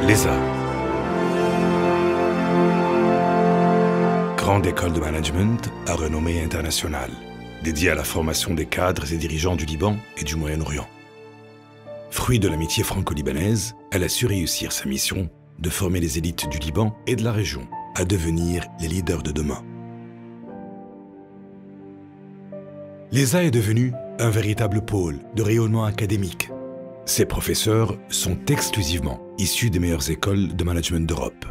L'ESA. Grande école de management à renommée internationale, dédiée à la formation des cadres et dirigeants du Liban et du Moyen-Orient. Fruit de l'amitié franco-libanaise, elle a su réussir sa mission de former les élites du Liban et de la région à devenir les leaders de demain. L'ESA est devenue un véritable pôle de rayonnement académique. Ses professeurs sont exclusivement issus des meilleures écoles de management d'Europe.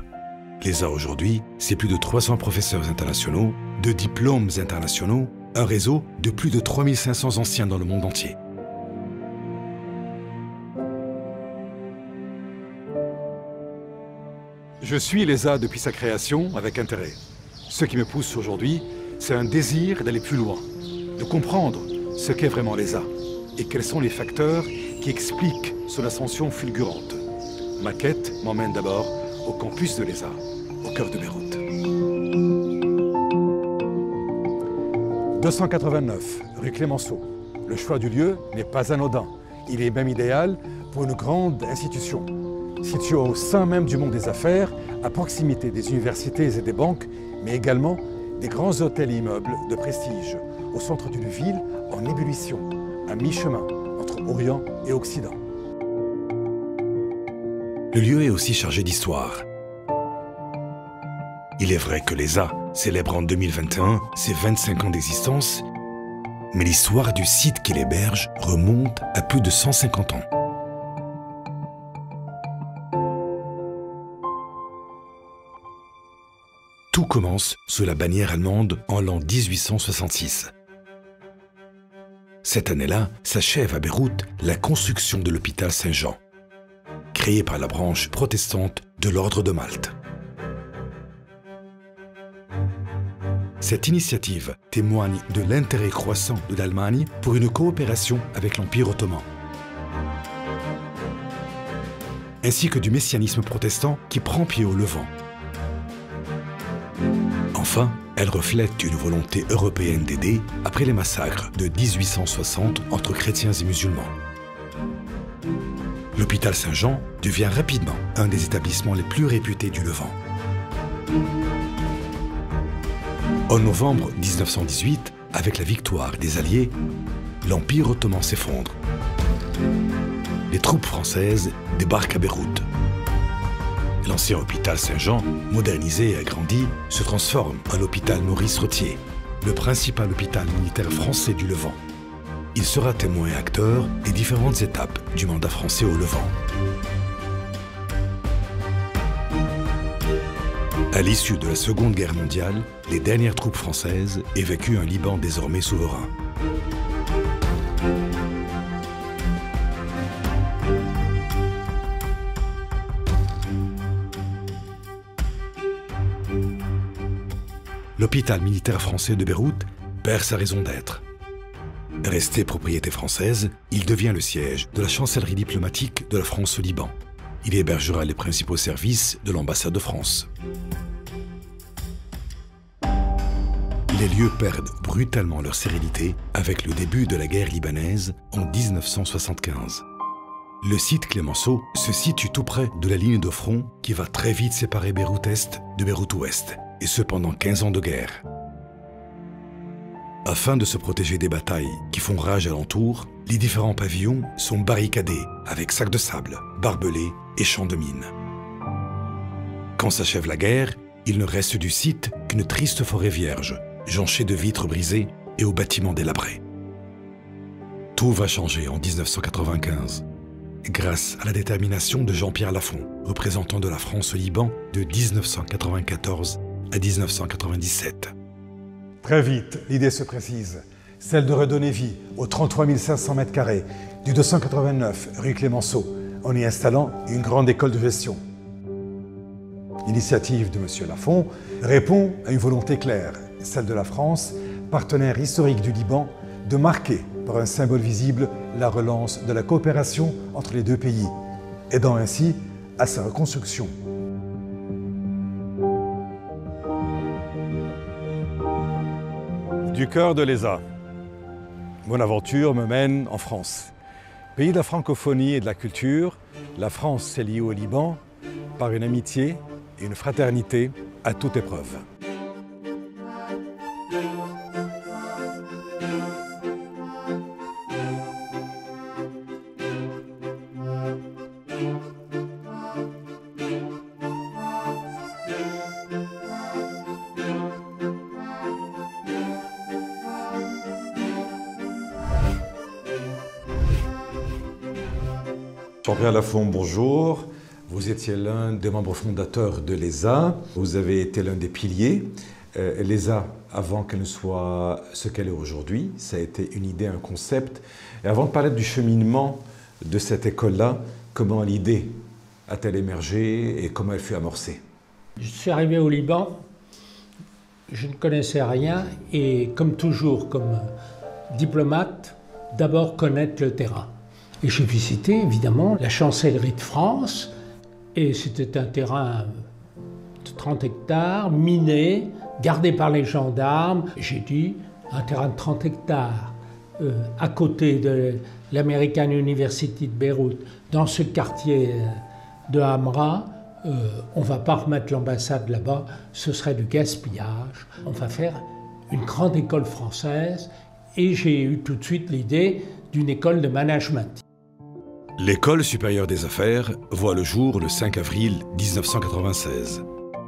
L'ESA aujourd'hui, c'est plus de 300 professeurs internationaux, 2 diplômes internationaux, un réseau de plus de 3500 anciens dans le monde entier. Je suis l'ESA depuis sa création avec intérêt. Ce qui me pousse aujourd'hui, c'est un désir d'aller plus loin, de comprendre ce qu'est vraiment l'ESA et quels sont les facteurs qui expliquent son ascension fulgurante. Ma quête m'emmène d'abord au campus de l'ESA, au cœur de Beyrouth. 289, rue Clémenceau. Le choix du lieu n'est pas anodin. Il est même idéal pour une grande institution, située au sein même du monde des affaires, à proximité des universités et des banques, mais également des grands hôtels et immeubles de prestige, au centre d'une ville en ébullition, à mi-chemin entre Orient et Occident. Le lieu est aussi chargé d'histoire. Il est vrai que l'ESA célèbre en 2021 ses 25 ans d'existence, mais l'histoire du site qui l'héberge remonte à plus de 150 ans. Tout commence sous la bannière allemande en l'an 1866. Cette année-là, s'achève à Beyrouth la construction de l'hôpital Saint-Jean, créé par la branche protestante de l'Ordre de Malte. Cette initiative témoigne de l'intérêt croissant de l'Allemagne pour une coopération avec l'Empire ottoman, ainsi que du messianisme protestant qui prend pied au Levant. Enfin, elle reflète une volonté européenne d'aider après les massacres de 1860 entre chrétiens et musulmans. L'hôpital Saint-Jean devient rapidement un des établissements les plus réputés du Levant. En novembre 1918, avec la victoire des Alliés, l'Empire ottoman s'effondre. Les troupes françaises débarquent à Beyrouth. L'ancien hôpital Saint-Jean, modernisé et agrandi, se transforme en l'hôpital Maurice-Rottier, le principal hôpital militaire français du Levant. Il sera témoin et acteur des différentes étapes du mandat français au Levant. À l'issue de la Seconde Guerre mondiale, les dernières troupes françaises évacuent un Liban désormais souverain. L'hôpital militaire français de Beyrouth perd sa raison d'être. Resté propriété française, il devient le siège de la chancellerie diplomatique de la France au Liban. Il hébergera les principaux services de l'ambassade de France. Les lieux perdent brutalement leur sérénité avec le début de la guerre libanaise en 1975. Le site Clémenceau se situe tout près de la ligne de front qui va très vite séparer Beyrouth-Est de Beyrouth-Ouest, et ce pendant 15 ans de guerre. Afin de se protéger des batailles qui font rage alentour, les différents pavillons sont barricadés avec sacs de sable, barbelés et champs de mines. Quand s'achève la guerre, il ne reste du site qu'une triste forêt vierge, jonchée de vitres brisées et aux bâtiments délabrés. Tout va changer en 1995, grâce à la détermination de Jean-Pierre Lafont, représentant de la France au Liban de 1994 à 1997. Très vite, l'idée se précise, celle de redonner vie aux 33 500 m² du 289 rue Clémenceau, en y installant une grande école de gestion. L'initiative de M. Lafont répond à une volonté claire, celle de la France, partenaire historique du Liban, de marquer par un symbole visible la relance de la coopération entre les deux pays, aidant ainsi à sa reconstruction. Du cœur de l'ESA, mon aventure me mène en France. Pays de la francophonie et de la culture, la France s'est liée au Liban par une amitié et une fraternité à toute épreuve. Jean-Pierre Lafont, bonjour. Vous étiez l'un des membres fondateurs de l'ESA. Vous avez été l'un des piliers. L'ESA, avant qu'elle ne soit ce qu'elle est aujourd'hui, ça a été une idée, un concept. Et avant de parler du cheminement de cette école-là, comment l'idée a-t-elle émergé et comment elle fut amorcée? Je suis arrivé au Liban, je ne connaissais rien et comme toujours, comme diplomate, d'abord connaître le terrain. Et j'ai visité évidemment la chancellerie de France et c'était un terrain de 30 hectares, miné, gardé par les gendarmes. J'ai dit un terrain de 30 hectares à côté de l'American University de Beyrouth, dans ce quartier de Hamra, on ne va pas remettre l'ambassade là-bas, ce serait du gaspillage. On va faire une grande école française et j'ai eu tout de suite l'idée d'une école de management. L'École supérieure des affaires voit le jour le 5 avril 1996.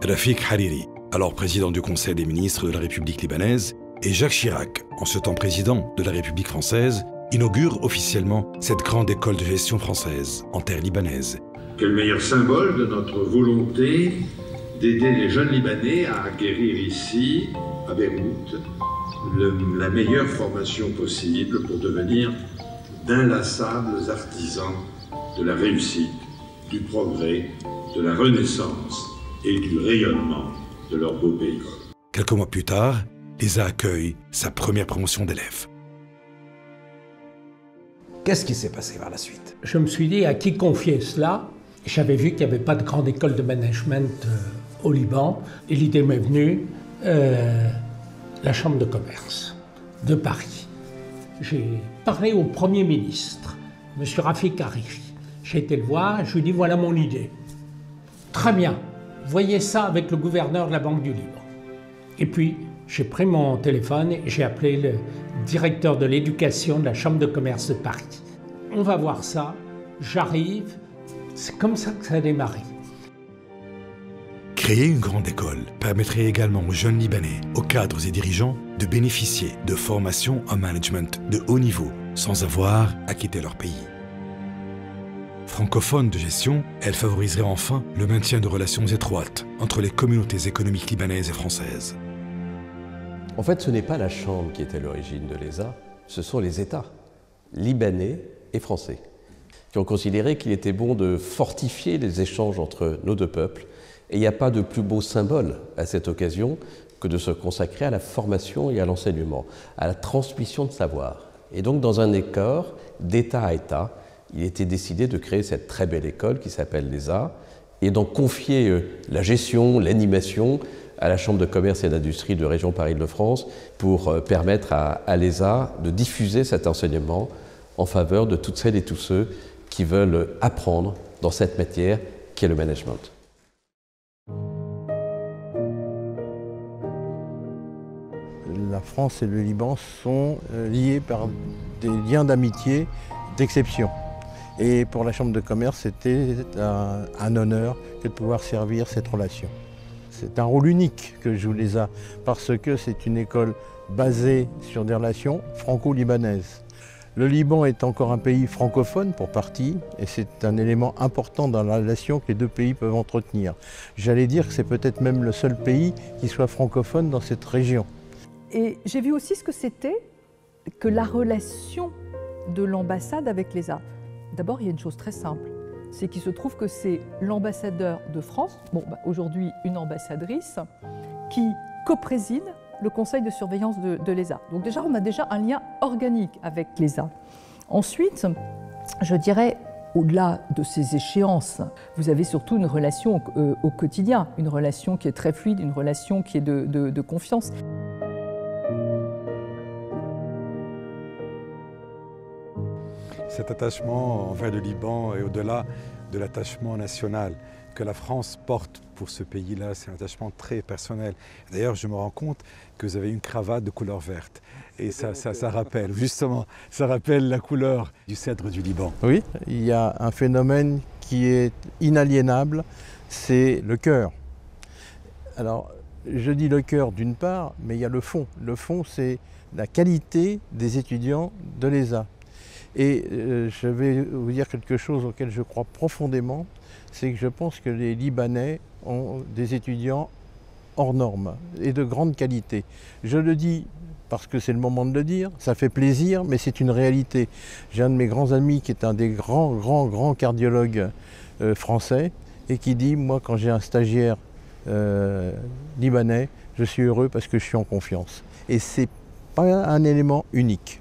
Rafik Hariri, alors président du Conseil des ministres de la République libanaise, et Jacques Chirac, en ce temps président de la République française, inaugurent officiellement cette grande école de gestion française en terre libanaise. Quel meilleur symbole de notre volonté d'aider les jeunes Libanais à acquérir ici, à Beyrouth, la meilleure formation possible pour devenir d'inlassables artisans de la réussite, du progrès, de la renaissance et du rayonnement de leur beau pays. Quelques mois plus tard, l'ESA accueille sa première promotion d'élèves. Qu'est-ce qui s'est passé par la suite? Je me suis dit à qui confier cela. J'avais vu qu'il n'y avait pas de grande école de management au Liban et l'idée m'est venue, la Chambre de commerce de Paris. J'ai parlé au Premier ministre, M. Rafik Hariri. J'ai été le voir, je lui ai dit voilà mon idée. Très bien, voyez ça avec le gouverneur de la Banque du Liban. Et puis, j'ai pris mon téléphone et j'ai appelé le directeur de l'éducation de la Chambre de commerce de Paris. On va voir ça, j'arrive, c'est comme ça que ça a démarré. Créer une grande école permettrait également aux jeunes Libanais, aux cadres et dirigeants, de bénéficier de formations en management de haut niveau, sans avoir à quitter leur pays. Francophone de gestion, elle favoriserait enfin le maintien de relations étroites entre les communautés économiques libanaises et françaises. En fait, ce n'est pas la Chambre qui est à l'origine de l'ESA, ce sont les États, libanais et français, qui ont considéré qu'il était bon de fortifier les échanges entre nos deux peuples. Et il n'y a pas de plus beau symbole à cette occasion que de se consacrer à la formation et à l'enseignement, à la transmission de savoir. Et donc, dans un accord d'État à État, il était décidé de créer cette très belle école qui s'appelle l'ESA et d'en confier la gestion, l'animation à la Chambre de commerce et d'industrie de région Paris-Île-de-France pour permettre à l'ESA de diffuser cet enseignement en faveur de toutes celles et tous ceux qui veulent apprendre dans cette matière qui est le management. La France et le Liban sont liés par des liens d'amitié d'exception. Et pour la Chambre de commerce, c'était un honneur que de pouvoir servir cette relation. C'est un rôle unique que joue l'ESA parce que c'est une école basée sur des relations franco-libanaises. Le Liban est encore un pays francophone pour partie et c'est un élément important dans la relation que les deux pays peuvent entretenir. J'allais dire que c'est peut-être même le seul pays qui soit francophone dans cette région. Et j'ai vu aussi ce que c'était que la relation de l'ambassade avec l'ESA. D'abord, il y a une chose très simple, c'est qu'il se trouve que c'est l'ambassadeur de France, aujourd'hui une ambassadrice, qui co-préside le conseil de surveillance de l'ESA. Donc déjà, on a déjà un lien organique avec l'ESA. Ensuite, je dirais, au-delà de ces échéances, vous avez surtout une relation au quotidien, une relation qui est très fluide, une relation qui est de confiance. Cet attachement envers le Liban est au-delà de l'attachement national. que la France porte pour ce pays-là, c'est un attachement très personnel. D'ailleurs, je me rends compte que vous avez une cravate de couleur verte. Et ça rappelle, justement, ça rappelle la couleur du cèdre du Liban. Oui, il y a un phénomène qui est inaliénable, c'est le cœur. Alors, je dis le cœur d'une part, mais il y a le fond. Le fond, c'est la qualité des étudiants de l'ESA. Et je vais vous dire quelque chose auquel je crois profondément, c'est que je pense que les Libanais ont des étudiants hors normes et de grande qualité. Je le dis parce que c'est le moment de le dire, ça fait plaisir, mais c'est une réalité. J'ai un de mes grands amis qui est un des grands cardiologues français et qui dit, moi quand j'ai un stagiaire libanais, je suis heureux parce que je suis en confiance. Et c'est pas un élément unique.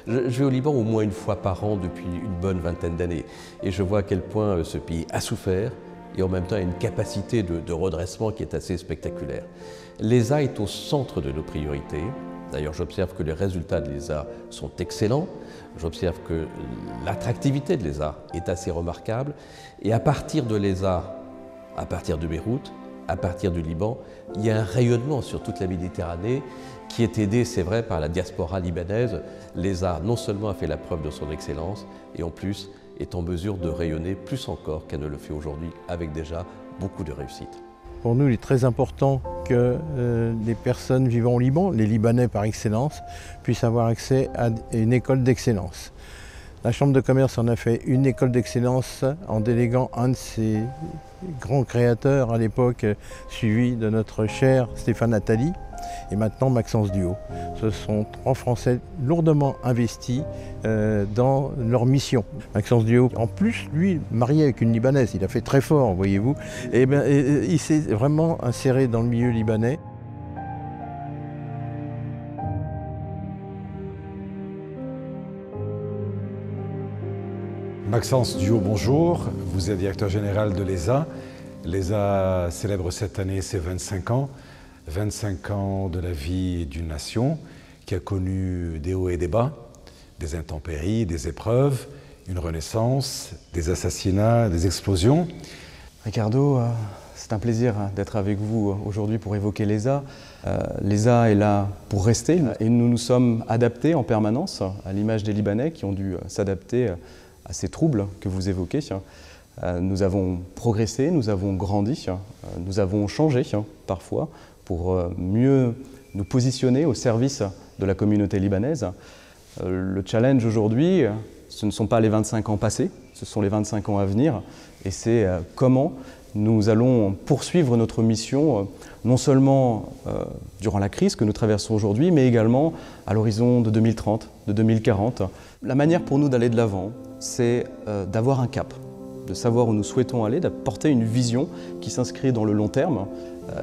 Je vais au Liban au moins une fois par an depuis une bonne vingtaine d'années et je vois à quel point ce pays a souffert et en même temps a une capacité de redressement qui est assez spectaculaire. L'ESA est au centre de nos priorités. D'ailleurs, j'observe que les résultats de l'ESA sont excellents. J'observe que l'attractivité de l'ESA est assez remarquable. Et à partir de l'ESA, à partir de Beyrouth, à partir du Liban, il y a un rayonnement sur toute la Méditerranée qui est aidé, c'est vrai, par la diaspora libanaise. L'ESA non seulement a fait la preuve de son excellence, et en plus est en mesure de rayonner plus encore qu'elle ne le fait aujourd'hui, avec déjà beaucoup de réussite. Pour nous, il est très important que les personnes vivant au Liban, les Libanais par excellence, puissent avoir accès à une école d'excellence. La Chambre de commerce en a fait une école d'excellence en déléguant un de ses grands créateurs à l'époque, suivi de notre cher Stéphane Attali, et maintenant Maxence Duhaut. Ce sont 3 Français lourdement investis dans leur mission. Maxence Duhaut, en plus, lui, marié avec une Libanaise, il a fait très fort, voyez-vous, et il s'est vraiment inséré dans le milieu libanais. Maxence Duhaut, bonjour. Vous êtes directeur général de l'ESA. L'ESA célèbre cette année ses 25 ans. 25 ans de la vie d'une nation qui a connu des hauts et des bas, des intempéries, des épreuves, une renaissance, des assassinats, des explosions. Ricardo, c'est un plaisir d'être avec vous aujourd'hui pour évoquer l'ESA. L'ESA est là pour rester et nous nous sommes adaptés en permanence à l'image des Libanais qui ont dû s'adapter à ces troubles que vous évoquez. Nous avons progressé, nous avons grandi, nous avons changé parfois pour mieux nous positionner au service de la communauté libanaise. Le challenge aujourd'hui, ce ne sont pas les 25 ans passés, ce sont les 25 ans à venir et c'est comment nous allons poursuivre notre mission, non seulement durant la crise que nous traversons aujourd'hui, mais également à l'horizon de 2030, de 2040. La manière pour nous d'aller de l'avant, c'est d'avoir un cap, de savoir où nous souhaitons aller, d'apporter une vision qui s'inscrit dans le long terme.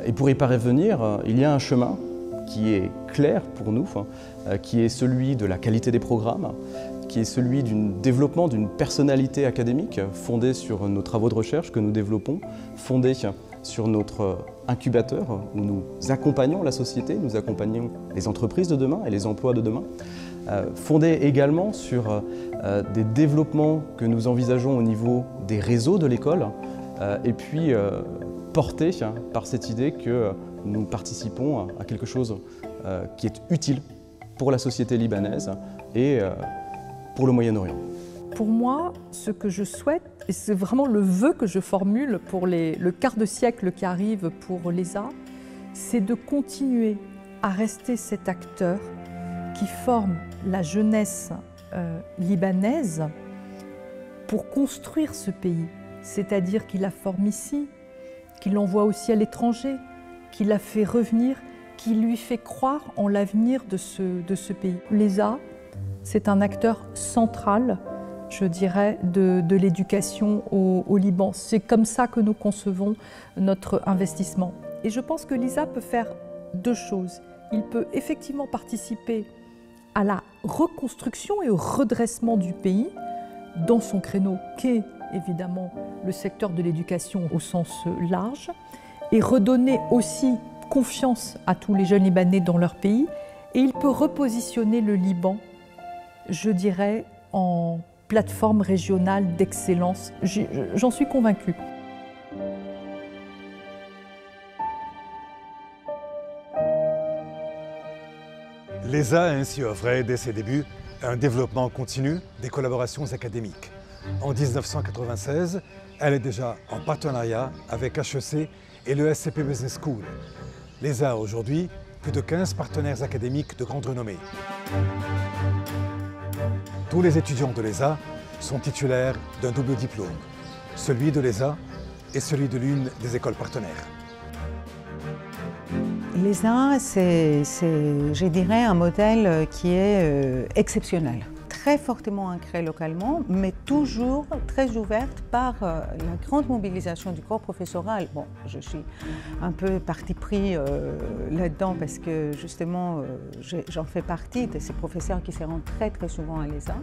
Et pour y parvenir, il y a un chemin qui est clair pour nous, qui est celui de la qualité des programmes, qui est celui du développement d'une personnalité académique fondée sur nos travaux de recherche que nous développons, fondée sur notre incubateur où nous accompagnons la société, nous accompagnons les entreprises de demain et les emplois de demain, fondée également sur des développements que nous envisageons au niveau des réseaux de l'école et puis porté par cette idée que nous participons à quelque chose qui est utile pour la société libanaise et pour le Moyen-Orient. Pour moi, ce que je souhaite, et c'est vraiment le vœu que je formule pour le quart de siècle qui arrive pour l'ESA, c'est de continuer à rester cet acteur qui forme la jeunesse libanaise pour construire ce pays, c'est-à-dire qu'il la forme ici, qu'il l'envoie aussi à l'étranger, qu'il la fait revenir, qui lui fait croire en l'avenir de ce pays. L'ESA, c'est un acteur central, je dirais, de l'éducation au Liban. C'est comme ça que nous concevons notre investissement. Et je pense que l'ESA peut faire 2 choses. Il peut effectivement participer à la reconstruction et au redressement du pays dans son créneau qu'est évidemment le secteur de l'éducation au sens large et redonner aussi confiance à tous les jeunes Libanais dans leur pays. Et il peut repositionner le Liban, je dirais, en plateforme régionale d'excellence. J'en suis convaincue. L'ESA a ainsi œuvré dès ses débuts à un développement continu des collaborations académiques. En 1996, elle est déjà en partenariat avec HEC et le SCP Business School. L'ESA a aujourd'hui plus de 15 partenaires académiques de grande renommée. Tous les étudiants de l'ESA sont titulaires d'un double diplôme, celui de l'ESA et celui de l'une des écoles partenaires. L'ESA, c'est, je dirais, un modèle qui est exceptionnel. Très fortement ancrée localement, mais toujours très ouverte par la grande mobilisation du corps professoral. Bon, je suis un peu parti pris là-dedans parce que justement, j'en fais partie de ces professeurs qui se rendent très très souvent à l'ESA.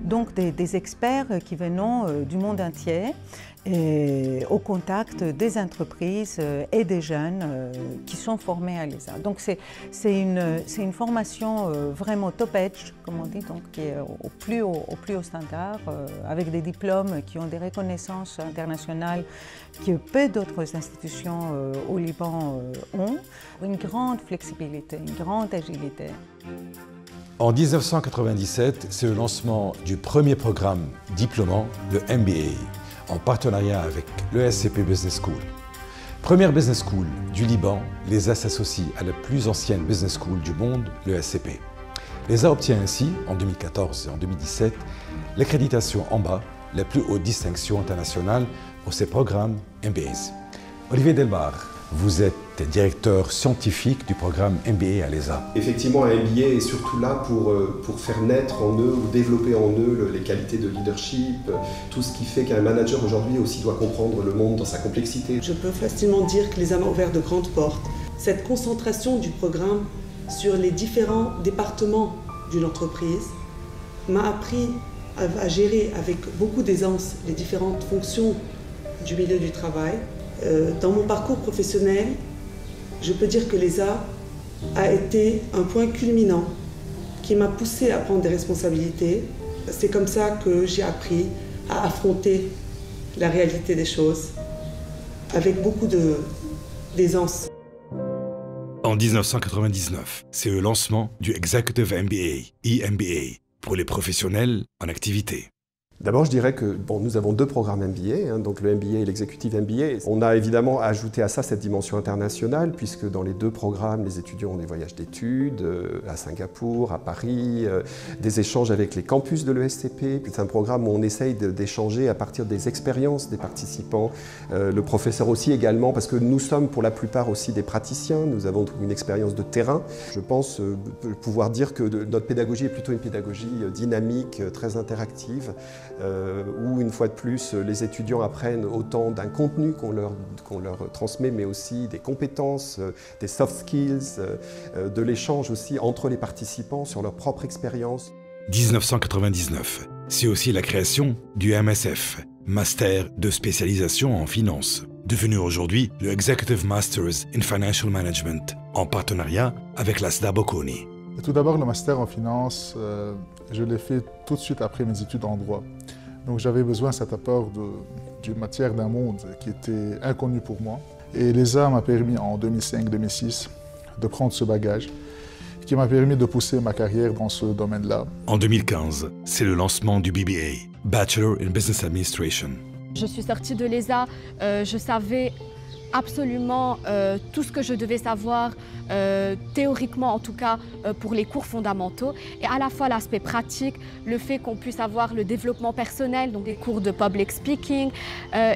Donc des experts qui viennent du monde entier et au contact des entreprises et des jeunes qui sont formés à l'ESA. Donc c'est une formation vraiment top edge, comme on dit, donc qui est au plus haut standard, avec des diplômes qui ont des reconnaissances internationales que peu d'autres institutions au Liban ont. Une grande flexibilité, une grande agilité. En 1997, c'est le lancement du premier programme diplômant, le MBA, en partenariat avec le SCP Business School. Première business school du Liban, l'ESA s'associe à la plus ancienne business school du monde, le SCP. L'ESA obtient ainsi, en 2014 et en 2017, l'accréditation en bas, la plus haute distinction internationale pour ces programmes MBAs. Olivier Delbar, vous êtes directeur scientifique du programme MBA à l'ESA. Effectivement, un MBA est surtout là pour faire naître en eux ou développer en eux les qualités de leadership, tout ce qui fait qu'un manager aujourd'hui aussi doit comprendre le monde dans sa complexité. Je peux facilement dire que l'ESA m'a ouvert de grandes portes. Cette concentration du programme sur les différents départements d'une entreprise m'a appris à gérer avec beaucoup d'aisance les différentes fonctions du milieu du travail. Dans mon parcours professionnel, je peux dire que l'ESA a été un point culminant qui m'a poussé à prendre des responsabilités. C'est comme ça que j'ai appris à affronter la réalité des choses avec beaucoup d'aisance. En 1999, c'est le lancement du Executive MBA, EMBA, pour les professionnels en activité. D'abord, je dirais que nous avons deux programmes MBA, donc le MBA et l'Executive MBA. On a évidemment ajouté à ça cette dimension internationale, puisque dans les deux programmes, les étudiants ont des voyages d'études à Singapour, à Paris, des échanges avec les campus de l'ESCP. C'est un programme où on essaye d'échanger à partir des expériences des participants, le professeur aussi également, parce que nous sommes pour la plupart aussi des praticiens, nous avons une expérience de terrain. Je pense pouvoir dire que notre pédagogie est plutôt une pédagogie dynamique, très interactive, où une fois de plus les étudiants apprennent autant d'un contenu qu'on leur transmet, mais aussi des compétences, des soft skills, de l'échange aussi entre les participants sur leur propre expérience. 1999, c'est aussi la création du MSF, Master de spécialisation en finance, devenu aujourd'hui le Executive Masters in Financial Management, en partenariat avec l'ASDA Bocconi. Tout d'abord, le master en finance, je l'ai fait tout de suite après mes études en droit. Donc j'avais besoin de cet apport d'une matière d'un monde qui était inconnu pour moi. Et l'ESA m'a permis en 2005-2006 de prendre ce bagage qui m'a permis de pousser ma carrière dans ce domaine-là. En 2015, c'est le lancement du BBA, Bachelor in Business Administration. Je suis sortie de l'ESA, je savais absolument tout ce que je devais savoir, théoriquement en tout cas, pour les cours fondamentaux, et à la fois l'aspect pratique, le fait qu'on puisse avoir le développement personnel, donc des cours de public speaking,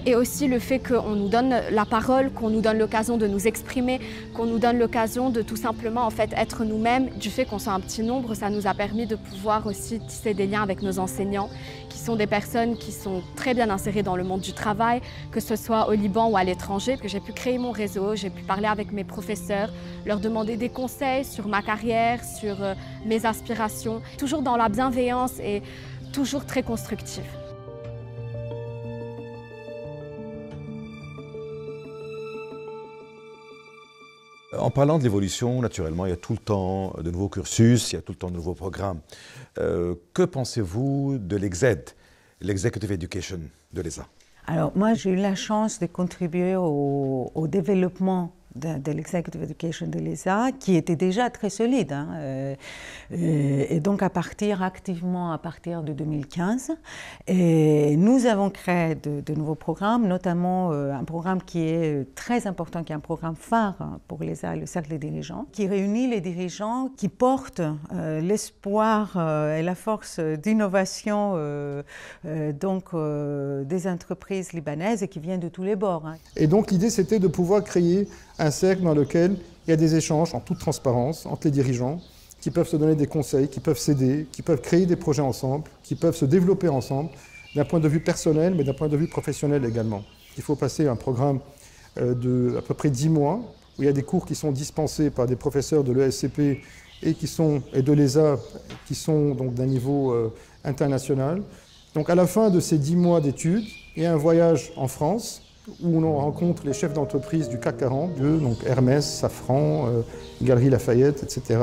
et aussi le fait qu'on nous donne la parole, qu'on nous donne l'occasion de nous exprimer, qu'on nous donne l'occasion de tout simplement en fait être nous-mêmes. Du fait qu'on soit un petit nombre, ça nous a permis de pouvoir aussi tisser des liens avec nos enseignants, qui sont des personnes qui sont très bien insérées dans le monde du travail, que ce soit au Liban ou à l'étranger, que j'ai pu créer mon réseau, j'ai pu parler avec mes professeurs, leur demander des conseils sur ma carrière, sur mes aspirations, toujours dans la bienveillance et toujours très constructive. En parlant de l'évolution, naturellement, il y a tout le temps de nouveaux cursus, il y a tout le temps de nouveaux programmes. Que pensez-vous de l'EXED, l'Executive Education de l'ESA? Alors moi, j'ai eu la chance de contribuer au développement de l'Executive Education de l'ESA, qui était déjà très solide. Et donc activement à partir de 2015. Et nous avons créé de nouveaux programmes, notamment un programme qui est très important, qui est un programme phare pour l'ESA, le Cercle des dirigeants, qui réunit les dirigeants qui portent l'espoir et la force d'innovation des entreprises libanaises et qui viennent de tous les bords. Et donc l'idée, c'était de pouvoir créer un cercle dans lequel il y a des échanges en toute transparence entre les dirigeants qui peuvent se donner des conseils, qui peuvent s'aider, qui peuvent créer des projets ensemble, qui peuvent se développer ensemble, d'un point de vue personnel, mais d'un point de vue professionnel également. Il faut passer un programme de à peu près 10 mois, où il y a des cours qui sont dispensés par des professeurs de l'ESCP et de l'ESA, qui sont donc d'un niveau international. Donc à la fin de ces 10 mois d'études, il y a un voyage en France, où on rencontre les chefs d'entreprise du CAC 40, donc Hermès, Safran, Galeries Lafayette, etc.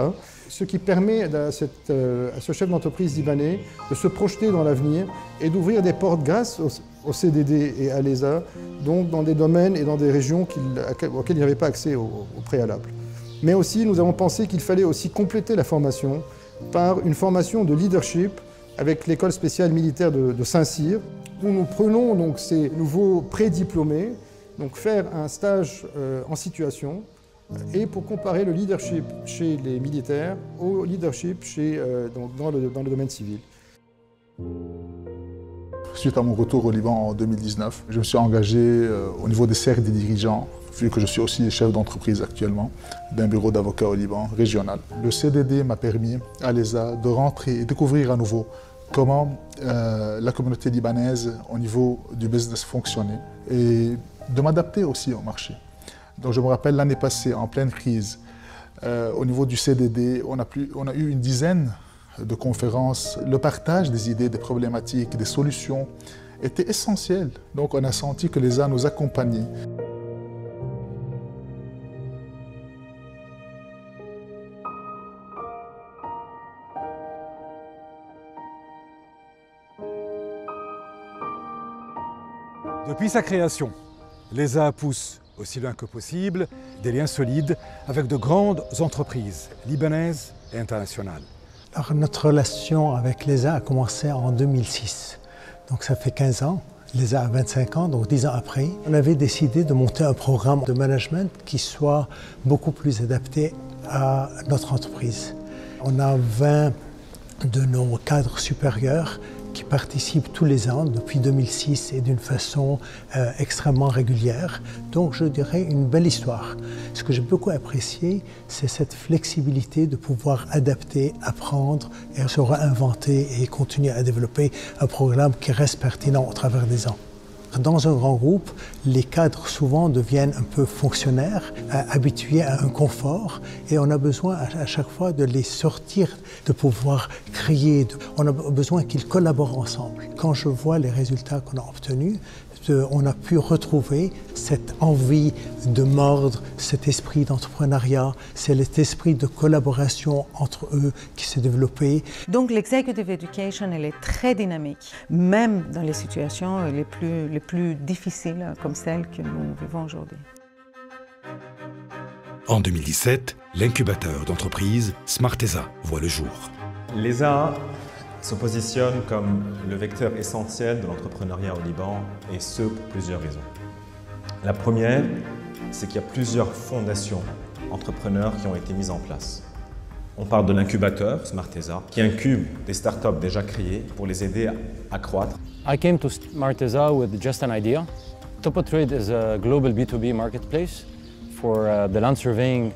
Ce qui permet à ce chef d'entreprise libanais de se projeter dans l'avenir et d'ouvrir des portes grâce au CDD et à l'ESA, donc dans des domaines et dans des régions auxquelles il n'avait pas accès au préalable. Mais aussi, nous avons pensé qu'il fallait aussi compléter la formation par une formation de leadership avec l'école spéciale militaire de Saint-Cyr, où nous prenons donc ces nouveaux prédiplômés, donc faire un stage en situation, et pour comparer le leadership chez les militaires au leadership dans le domaine civil. Suite à mon retour au Liban en 2019, je me suis engagé au niveau des cercles des dirigeants, vu que je suis aussi chef d'entreprise actuellement d'un bureau d'avocats au Liban régional. Le CDD m'a permis à l'ESA de rentrer et découvrir à nouveau comment la communauté libanaise au niveau du business fonctionnait et de m'adapter aussi au marché. Donc je me rappelle l'année passée, en pleine crise, au niveau du CDD, on a eu une dizaine de conférences. Le partage des idées, des problématiques, des solutions était essentiel. Donc on a senti que l'ESA nous accompagnait. Depuis sa création, l'ESA pousse aussi loin que possible des liens solides avec de grandes entreprises libanaises et internationales. Alors, notre relation avec l'ESA a commencé en 2006, donc ça fait 15 ans. L'ESA a 25 ans, donc 10 ans après. On avait décidé de monter un programme de management qui soit beaucoup plus adapté à notre entreprise. On a 20 de nos cadres supérieurs qui participent tous les ans depuis 2006 et d'une façon extrêmement régulière. Donc je dirais une belle histoire. Ce que j'ai beaucoup apprécié, c'est cette flexibilité de pouvoir adapter, apprendre et se réinventer et continuer à développer un programme qui reste pertinent au travers des ans. Dans un grand groupe, les cadres souvent deviennent un peu fonctionnaires, habitués à un confort, et on a besoin à chaque fois de les sortir, de pouvoir créer. On a besoin qu'ils collaborent ensemble. Quand je vois les résultats qu'on a obtenus, on a pu retrouver cette envie de mordre, cet esprit d'entrepreneuriat, cet esprit de collaboration entre eux qui s'est développé. Donc l'executive education, elle est très dynamique, même dans les situations les plus difficiles comme celles que nous vivons aujourd'hui. En 2017, l'incubateur d'entreprise Smartesa voit le jour. L'ESA se positionne comme le vecteur essentiel de l'entrepreneuriat au Liban, et ce pour plusieurs raisons. La première, c'est qu'il y a plusieurs fondations entrepreneurs qui ont été mises en place. On parle de l'incubateur Smartesa, qui incube des startups déjà créées pour les aider à croître. I came to Smartesa with just an idea. TopoTrade is a global B2B marketplace for the land surveying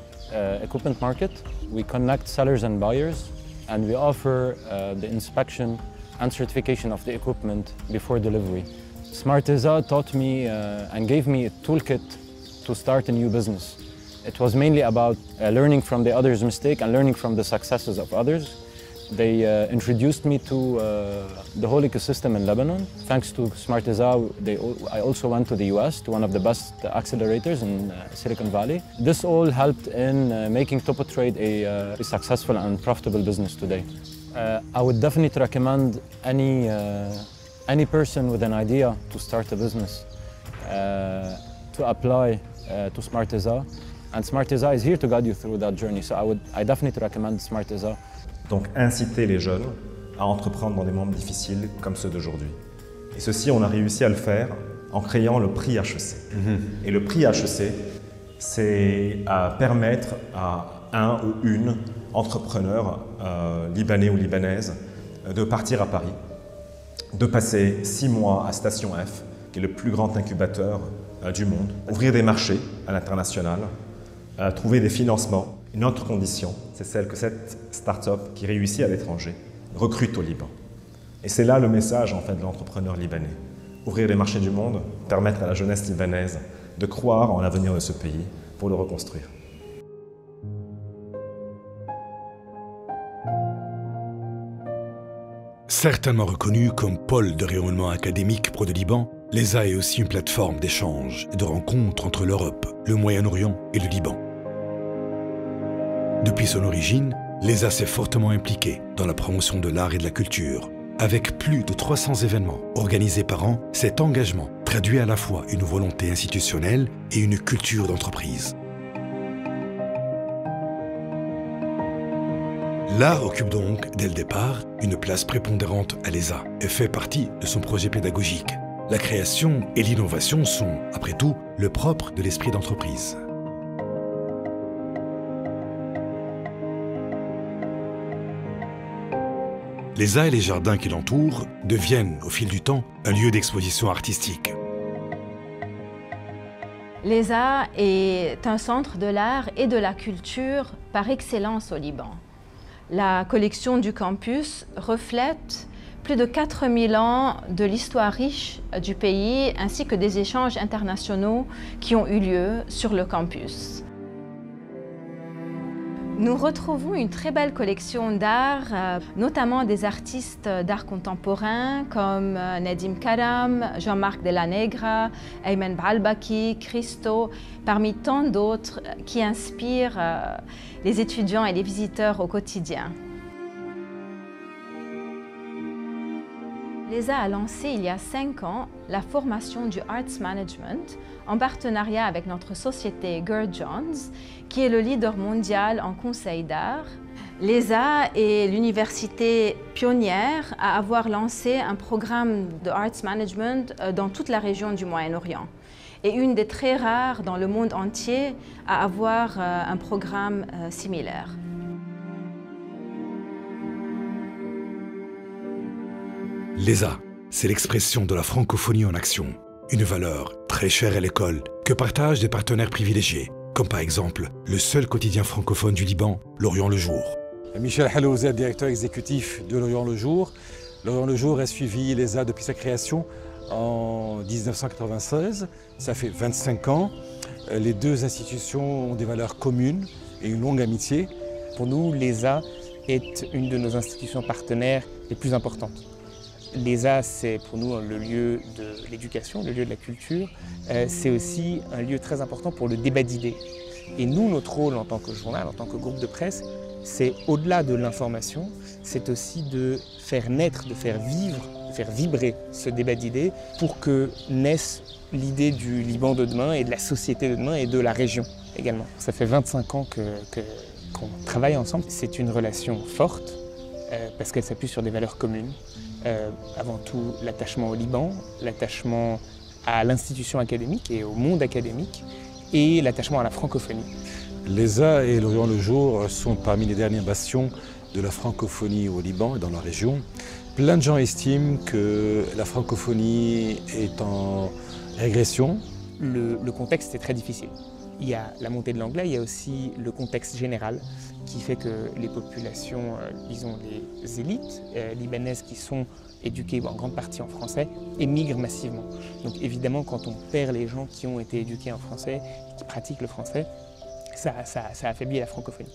equipment market. We connect sellers and buyers, and we offer the inspection and certification of the equipment before delivery. Smartesa taught me and gave me a toolkit to start a new business. It was mainly about learning from the others' mistakes and learning from the successes of others. They introduced me to the whole ecosystem in Lebanon. Thanks to Smartesa, I also went to the US, to one of the best accelerators in Silicon Valley. This all helped in making TopoTrade a successful and profitable business today. I would definitely recommend any person with an idea to start a business to apply to Smartesa. And Smart ESA is here to guide you through that journey. So I definitely recommend Smart ESA. Donc inciter les jeunes à entreprendre dans des moments difficiles comme ceux d'aujourd'hui. Et ceci, on a réussi à le faire en créant le prix HEC. Et le prix HEC, c'est à permettre à un ou une entrepreneur libanais ou libanaise de partir à Paris, de passer 6 mois à Station F, qui est le plus grand incubateur du monde, ouvrir des marchés à l'international, trouver des financements. Une autre condition, c'est celle que cette start-up qui réussit à l'étranger recrute au Liban. Et c'est là le message en fait, de l'entrepreneur libanais. Ouvrir les marchés du monde, permettre à la jeunesse libanaise de croire en l'avenir de ce pays pour le reconstruire. Certainement reconnu comme pôle de rayonnement académique pour le Liban, l'ESA est aussi une plateforme d'échange et de rencontre entre l'Europe, le Moyen-Orient et le Liban. Depuis son origine, l'ESA s'est fortement impliquée dans la promotion de l'art et de la culture. Avec plus de 300 événements organisés par an, cet engagement traduit à la fois une volonté institutionnelle et une culture d'entreprise. L'art occupe donc, dès le départ, une place prépondérante à l'ESA et fait partie de son projet pédagogique. La création et l'innovation sont, après tout, le propre de l'esprit d'entreprise. L'ESA et les jardins qui l'entourent deviennent, au fil du temps, un lieu d'exposition artistique. L'ESA est un centre de l'art et de la culture par excellence au Liban. La collection du campus reflète plus de 4000 ans de l'histoire riche du pays ainsi que des échanges internationaux qui ont eu lieu sur le campus. Nous retrouvons une très belle collection d'art, notamment des artistes d'art contemporain comme Nadim Karam, Jean-Marc Della Negra, Ayman Baalbaki, Christo, parmi tant d'autres qui inspirent les étudiants et les visiteurs au quotidien. L'ESA a lancé il y a 5 ans la formation du Arts Management en partenariat avec notre société Gerd Johns, qui est le leader mondial en conseil d'art. L'ESA est l'université pionnière à avoir lancé un programme de Arts Management dans toute la région du Moyen-Orient et une des très rares dans le monde entier à avoir un programme similaire. L'ESA, c'est l'expression de la francophonie en action, une valeur très chère à l'école que partagent des partenaires privilégiés, comme par exemple le seul quotidien francophone du Liban, L'Orient le Jour. Michel Halouzet, directeur exécutif de L'Orient le Jour. L'Orient le Jour a suivi l'ESA depuis sa création en 1996. Ça fait 25 ans. Les deux institutions ont des valeurs communes et une longue amitié. Pour nous, l'ESA est une de nos institutions partenaires les plus importantes. L'ESA, c'est pour nous le lieu de l'éducation, le lieu de la culture. C'est aussi un lieu très important pour le débat d'idées. Et nous, notre rôle en tant que journal, en tant que groupe de presse, c'est au-delà de l'information, c'est aussi de faire naître, de faire vivre, de faire vibrer ce débat d'idées pour que naisse l'idée du Liban de demain et de la société de demain et de la région également. Ça fait 25 ans qu'on travaille ensemble. C'est une relation forte parce qu'elle s'appuie sur des valeurs communes. Avant tout l'attachement au Liban, l'attachement à l'institution académique et au monde académique et l'attachement à la francophonie. L'ESA et L'Orient le Jour sont parmi les derniers bastions de la francophonie au Liban et dans la région. Plein de gens estiment que la francophonie est en régression. Le contexte est très difficile. Il y a la montée de l'anglais, il y a aussi le contexte général qui fait que les populations, disons les élites libanaises qui sont éduquées en grande partie en français, émigrent massivement. Donc évidemment, quand on perd les gens qui ont été éduqués en français, qui pratiquent le français, ça affaiblit la francophonie.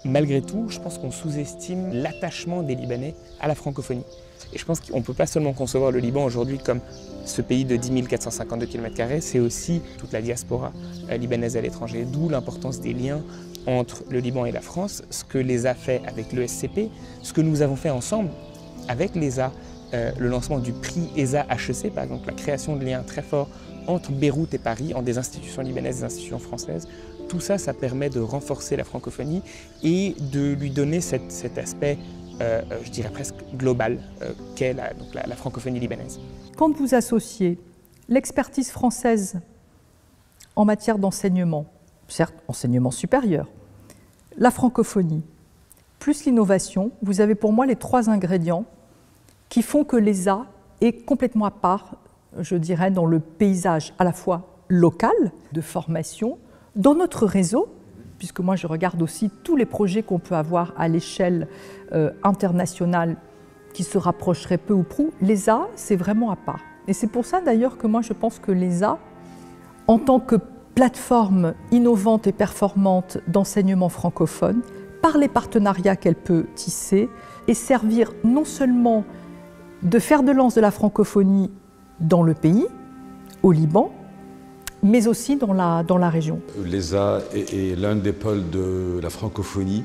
Malgré tout, je pense qu'on sous-estime l'attachement des Libanais à la francophonie. Et je pense qu'on ne peut pas seulement concevoir le Liban aujourd'hui comme ce pays de 10 452 km², c'est aussi toute la diaspora libanaise à l'étranger, d'où l'importance des liens entre le Liban et la France, ce que l'ESA fait avec l'ESCP, ce que nous avons fait ensemble avec l'ESA, le lancement du prix ESA HEC, par exemple, la création de liens très forts entre Beyrouth et Paris, entre des institutions libanaises et des institutions françaises, tout ça, ça permet de renforcer la francophonie et de lui donner cet aspect, je dirais presque global, qu'est la francophonie libanaise. Quand vous associez l'expertise française en matière d'enseignement, certes enseignement supérieur, la francophonie, plus l'innovation, vous avez pour moi les 3 ingrédients qui font que l'ESA est complètement à part, je dirais, dans le paysage à la fois local de formation, dans notre réseau, puisque moi je regarde aussi tous les projets qu'on peut avoir à l'échelle internationale qui se rapprocheraient peu ou prou, l'ESA c'est vraiment à part. Et c'est pour ça d'ailleurs que moi je pense que l'ESA, en tant que plateforme innovante et performante d'enseignement francophone, par les partenariats qu'elle peut tisser, et servir non seulement de fer de lance de la francophonie dans le pays, au Liban, mais aussi dans la région. L'ESA est l'un des pôles de la francophonie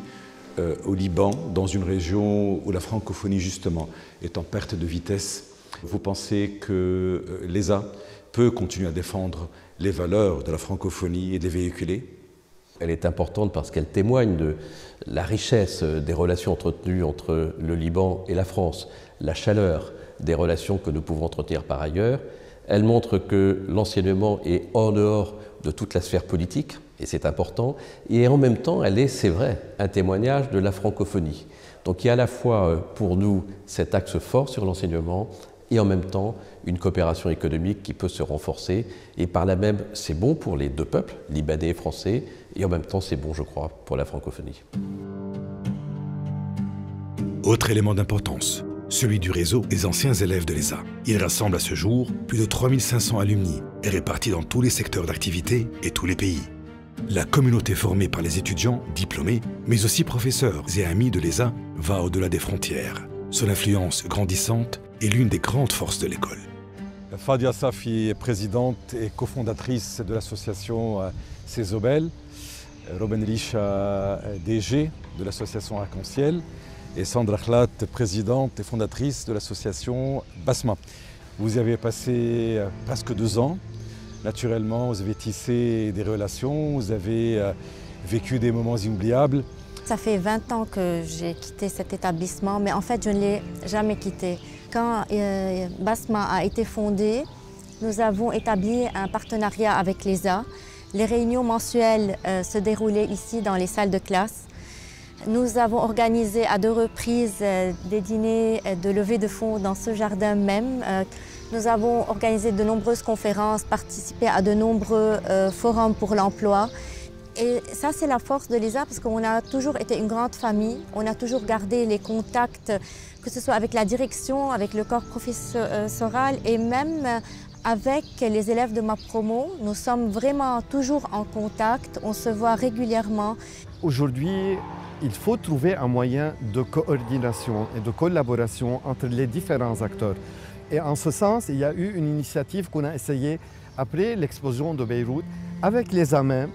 au Liban, dans une région où la francophonie justement est en perte de vitesse. Vous pensez que l'ESA peut continuer à défendre les valeurs de la francophonie et de les véhiculer? Elle est importante parce qu'elle témoigne de la richesse des relations entretenues entre le Liban et la France, la chaleur des relations que nous pouvons entretenir par ailleurs. Elle montre que l'enseignement est en dehors de toute la sphère politique, et c'est important, et en même temps, elle est, c'est vrai, un témoignage de la francophonie. Donc il y a à la fois pour nous cet axe fort sur l'enseignement, et en même temps une coopération économique qui peut se renforcer, et par là même, c'est bon pour les 2 peuples, libanais et français, et en même temps, c'est bon, je crois, pour la francophonie. Autre élément d'importance, celui du réseau des anciens élèves de l'ESA. Il rassemble à ce jour plus de 3500 alumni et répartis dans tous les secteurs d'activité et tous les pays. La communauté formée par les étudiants diplômés, mais aussi professeurs et amis de l'ESA, va au-delà des frontières. Son influence grandissante est l'une des grandes forces de l'école. Fadia Safi est présidente et cofondatrice de l'association Césobel. Robin Rich, DG de l'association Arc-en-Ciel. Et Sandra Khlat, présidente et fondatrice de l'association Basma. Vous y avez passé presque 2 ans. Naturellement, vous avez tissé des relations, vous avez vécu des moments inoubliables. Ça fait 20 ans que j'ai quitté cet établissement, mais en fait, je ne l'ai jamais quitté. Quand Basma a été fondée, nous avons établi un partenariat avec l'ESA. Les réunions mensuelles se déroulaient ici dans les salles de classe. Nous avons organisé à 2 reprises des dîners de levée de fonds dans ce jardin même. Nous avons organisé de nombreuses conférences, participé à de nombreux forums pour l'emploi. Et ça, c'est la force de l'ESA parce qu'on a toujours été une grande famille. On a toujours gardé les contacts, que ce soit avec la direction, avec le corps professoral et même avec les élèves de ma promo. Nous sommes vraiment toujours en contact, on se voit régulièrement. Aujourd'hui, il faut trouver un moyen de coordination et de collaboration entre les différents acteurs. Et en ce sens, il y a eu une initiative qu'on a essayé, après l'explosion de Beyrouth, avec les AMEM,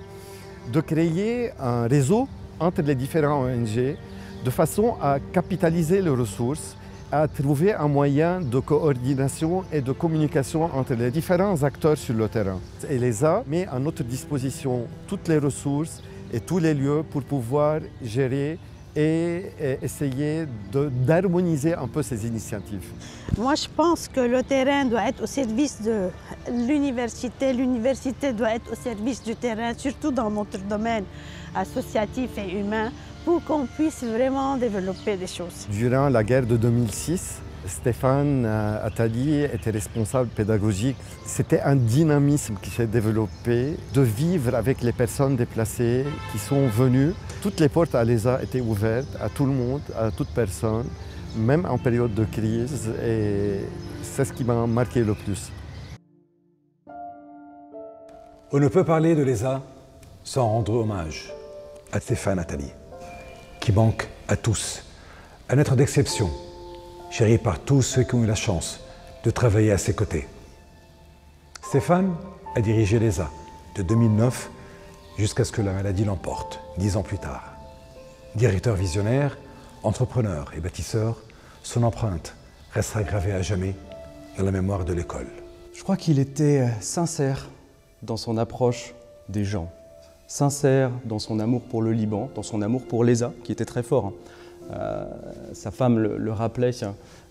de créer un réseau entre les différents ONG de façon à capitaliser les ressources, à trouver un moyen de coordination et de communication entre les différents acteurs sur le terrain. Et l'ESA met à notre disposition toutes les ressources et tous les lieux pour pouvoir gérer et essayer d'harmoniser un peu ces initiatives. Moi, je pense que le terrain doit être au service de l'université. L'université doit être au service du terrain, surtout dans notre domaine associatif et humain, pour qu'on puisse vraiment développer des choses. Durant la guerre de 2006, Stéphane Attali était responsable pédagogique. C'était un dynamisme qui s'est développé de vivre avec les personnes déplacées qui sont venues. Toutes les portes à l'ESA étaient ouvertes à tout le monde, à toute personne, même en période de crise. Et c'est ce qui m'a marqué le plus. On ne peut parler de l'ESA sans rendre hommage à Stéphane Attali, qui manque à tous, un être d'exception, chéri par tous ceux qui ont eu la chance de travailler à ses côtés. Stéphane a dirigé l'ESA de 2009 jusqu'à ce que la maladie l'emporte, 10 ans plus tard. Directeur visionnaire, entrepreneur et bâtisseur, son empreinte restera gravée à jamais dans la mémoire de l'école. Je crois qu'il était sincère dans son approche des gens, sincère dans son amour pour le Liban, dans son amour pour l'ESA, qui était très fort. Sa femme le rappelait,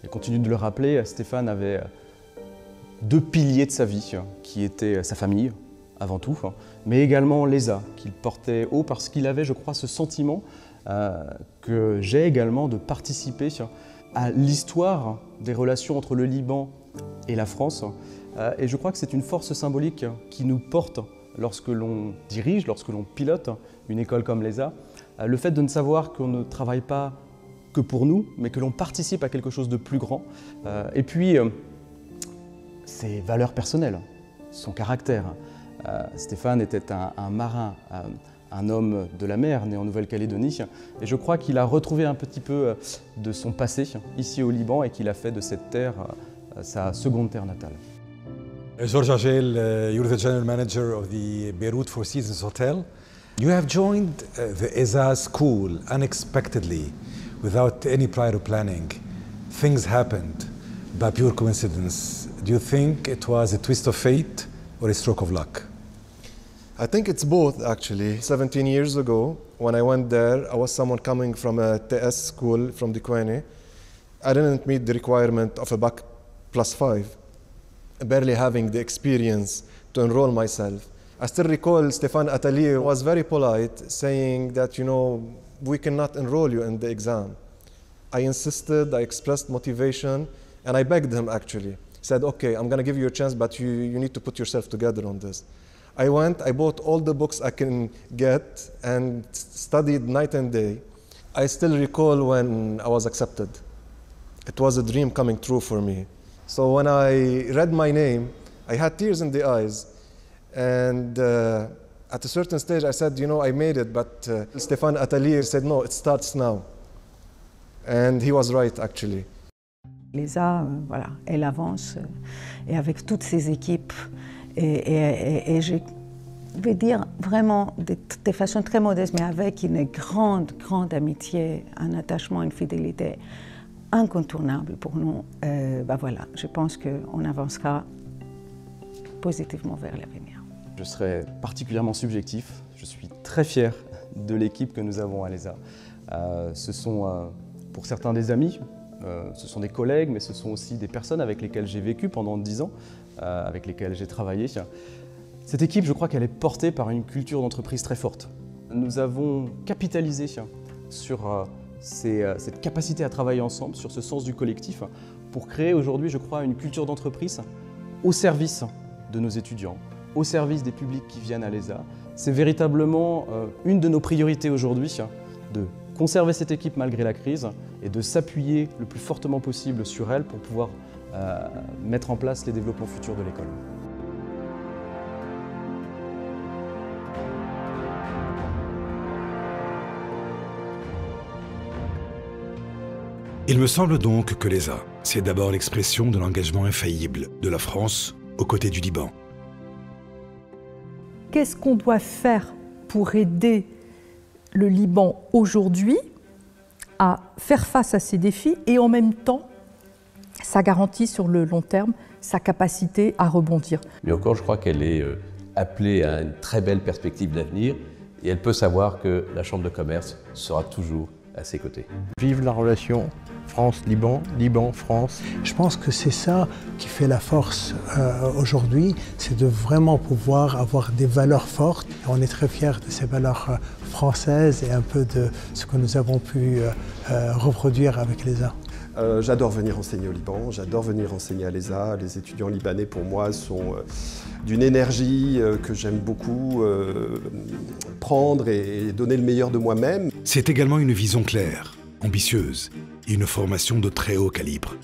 et continue de le rappeler, Stéphane avait deux piliers de sa vie, qui étaient sa famille, avant tout, mais également l'ESA, qu'il portait haut parce qu'il avait, je crois, ce sentiment que j'ai également de participer à l'histoire des relations entre le Liban et la France. Et je crois que c'est une force symbolique qui nous porte lorsque l'on dirige, lorsque l'on pilote une école comme l'ESA, le fait de ne savoir qu'on ne travaille pas que pour nous, mais que l'on participe à quelque chose de plus grand. Et puis, ses valeurs personnelles, son caractère. Stéphane était un marin, un homme de la mer, né en Nouvelle-Calédonie, et je crois qu'il a retrouvé un petit peu de son passé ici au Liban et qu'il a fait de cette terre sa seconde terre natale. George Agel, you're the general manager of the Beirut Four Seasons Hotel. You have joined the ESA school unexpectedly, without any prior planning. Things happened by pure coincidence. Do you think it was a twist of fate or a stroke of luck? I think it's both, actually. 17 years ago, when I went there, I was someone coming from a TS school from Dikwani. I didn't meet the requirement of a BAC +5, barely having the experience to enroll myself. I still recall Stéphane Atelier was very polite, saying that, you know, we cannot enroll you in the exam. I insisted, I expressed motivation, and I begged him, actually. Said, okay, I'm going to give you a chance, but you need to put yourself together on this. I went, I bought all the books I can get and studied night and day. I still recall when I was accepted. It was a dream coming true for me. So when I read my name, I had tears in the eyes. And at a certain stage, I said, you know, I made it, but Stéphane Atelier said, no, it starts now. And he was right, actually. L'ESA, voilà, elle avance, et avec toutes ses équipes, et je vais dire vraiment de façon très modeste, mais avec une grande amitié, un attachement, une fidélité incontournable pour nous. Voilà, je pense qu'on avancera positivement vers l'avenir. Je serai particulièrement subjectif. Je suis très fier de l'équipe que nous avons à l'ESA. Ce sont pour certains des amis, ce sont des collègues, mais ce sont aussi des personnes avec lesquelles j'ai vécu pendant 10 ans, avec lesquelles j'ai travaillé. Cette équipe, je crois qu'elle est portée par une culture d'entreprise très forte. Nous avons capitalisé sur cette capacité à travailler ensemble, sur ce sens du collectif, pour créer aujourd'hui, je crois, une culture d'entreprise au service de nos étudiants, au service des publics qui viennent à l'ESA. C'est véritablement une de nos priorités aujourd'hui, de conserver cette équipe malgré la crise et de s'appuyer le plus fortement possible sur elle pour pouvoir mettre en place les développements futurs de l'école. Il me semble donc que l'ESA, c'est d'abord l'expression de l'engagement infaillible de la France aux côtés du Liban. Qu'est-ce qu'on doit faire pour aider le Liban aujourd'hui à faire face à ces défis et en même temps, ça garantit sur le long terme sa capacité à rebondir. Mais encore, je crois qu'elle est appelée à une très belle perspective d'avenir et elle peut savoir que la Chambre de commerce sera toujours à ses côtés. Vive la relation France-Liban, Liban-France. Je pense que c'est ça qui fait la force aujourd'hui, c'est de vraiment pouvoir avoir des valeurs fortes. Et on est très fiers de ces valeurs françaises et un peu de ce que nous avons pu reproduire avec l'ESA. J'adore venir enseigner au Liban, j'adore venir enseigner à l'ESA. Les étudiants libanais, pour moi, sont d'une énergie que j'aime beaucoup prendre et donner le meilleur de moi-même. C'est également une vision claire, ambitieuse et une formation de très haut calibre.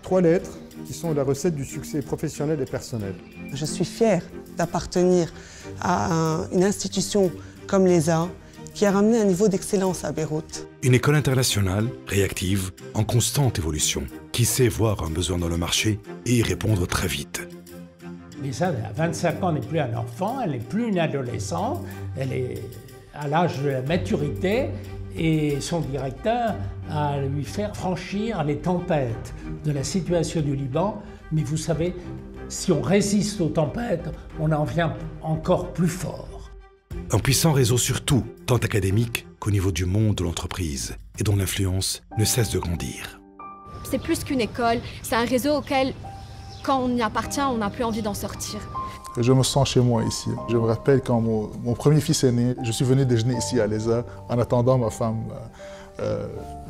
3 lettres qui sont la recette du succès professionnel et personnel. Je suis fière d'appartenir à une institution comme l'ESA qui a ramené un niveau d'excellence à Beyrouth. Une école internationale, réactive, en constante évolution, qui sait voir un besoin dans le marché et y répondre très vite. L'ESA, à 25 ans, n'est plus un enfant, elle n'est plus une adolescente, elle est à l'âge de la maturité et son directeur a lui faire franchir les tempêtes de la situation du Liban. Mais vous savez, si on résiste aux tempêtes, on en vient encore plus fort. Un puissant réseau surtout, tant académique qu'au niveau du monde de l'entreprise, et dont l'influence ne cesse de grandir. C'est plus qu'une école, c'est un réseau auquel, quand on y appartient, on n'a plus envie d'en sortir. Je me sens chez moi ici. Je me rappelle quand mon premier fils est né, je suis venu déjeuner ici à l'ESA en attendant ma femme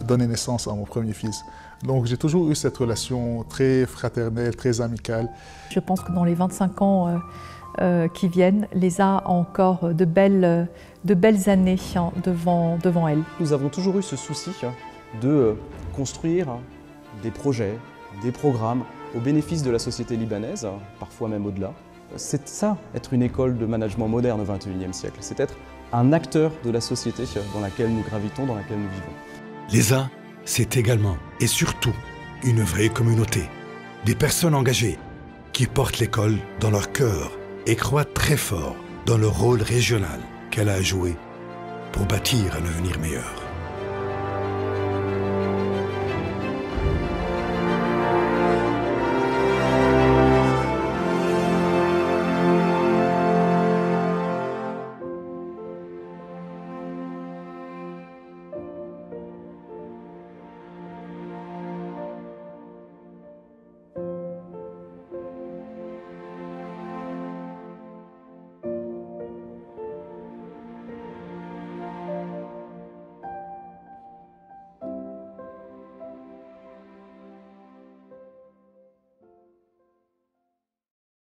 donner naissance à mon premier fils. Donc j'ai toujours eu cette relation très fraternelle, très amicale. Je pense que dans les 25 ans qui viennent, l'ESA a encore de belles années devant elle. Nous avons toujours eu ce souci de construire des projets, des programmes au bénéfice de la société libanaise, parfois même au-delà. C'est ça, être une école de management moderne au XXIe siècle. C'est être un acteur de la société dans laquelle nous gravitons, dans laquelle nous vivons. L'ESA, c'est également et surtout une vraie communauté. Des personnes engagées qui portent l'école dans leur cœur et croient très fort dans le rôle régional qu'elle a à jouer pour bâtir un avenir meilleur.